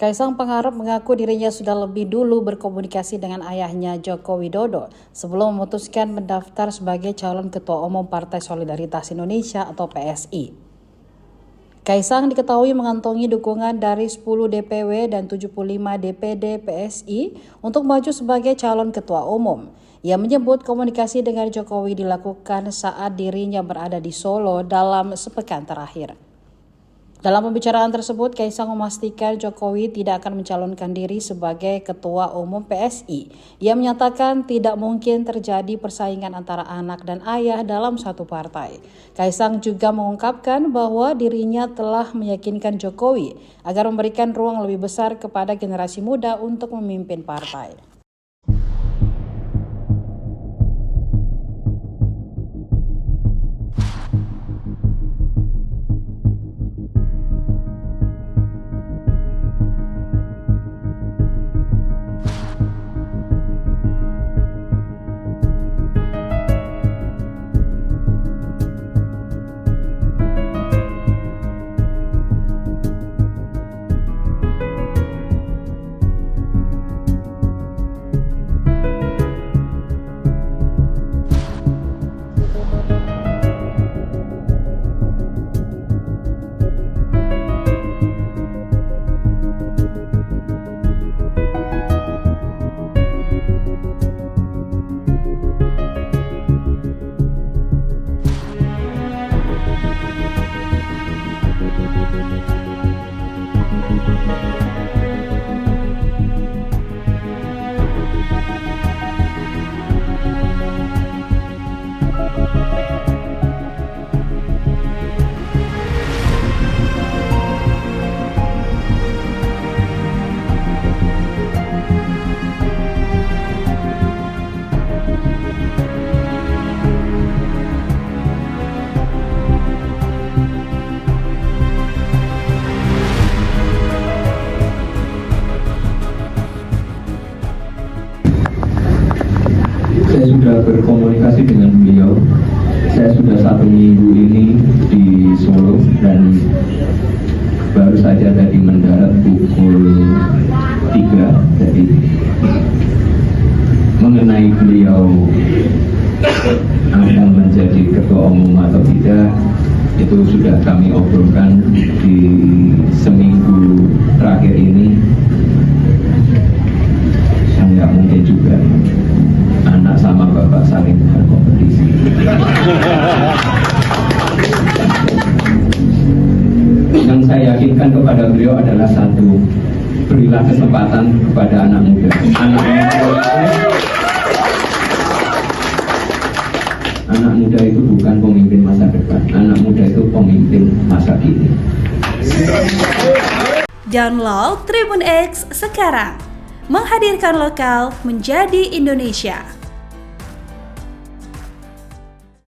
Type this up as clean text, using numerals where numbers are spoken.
Kaisang Pangarep mengaku dirinya sudah lebih dulu berkomunikasi dengan ayahnya Joko Widodo sebelum memutuskan mendaftar sebagai calon Ketua Umum Partai Solidaritas Indonesia atau PSI. Kaisang diketahui mengantongi dukungan dari 10 DPW dan 75 DPD PSI untuk maju sebagai calon Ketua Umum. Ia menyebut komunikasi dengan Jokowi dilakukan saat dirinya berada di Solo dalam sepekan terakhir. Dalam pembicaraan tersebut, Kaisang memastikan Jokowi tidak akan mencalonkan diri sebagai Ketua Umum PSI. Ia menyatakan tidak mungkin terjadi persaingan antara anak dan ayah dalam satu partai. Kaisang juga mengungkapkan bahwa dirinya telah meyakinkan Jokowi agar memberikan ruang lebih besar kepada generasi muda untuk memimpin partai. Saya sudah berkomunikasi dengan beliau. Saya sudah 1 minggu ini di Solo dan baru saja tadi mendarat pukul 3. Jadi mengenai beliau akan menjadi ketua umum atau tidak, itu sudah kami obrolkan di seminggu terakhir ini. Nggak mungkin juga anak sama bapak saling berkompetisi. Yang saya yakinkan kepada beliau adalah satu, berilah kesempatan kepada anak muda. Anak muda itu bukan pemimpin masa depan, anak muda itu pemimpin masa kini. Download Tribun X sekarang, menghadirkan lokal menjadi Indonesia.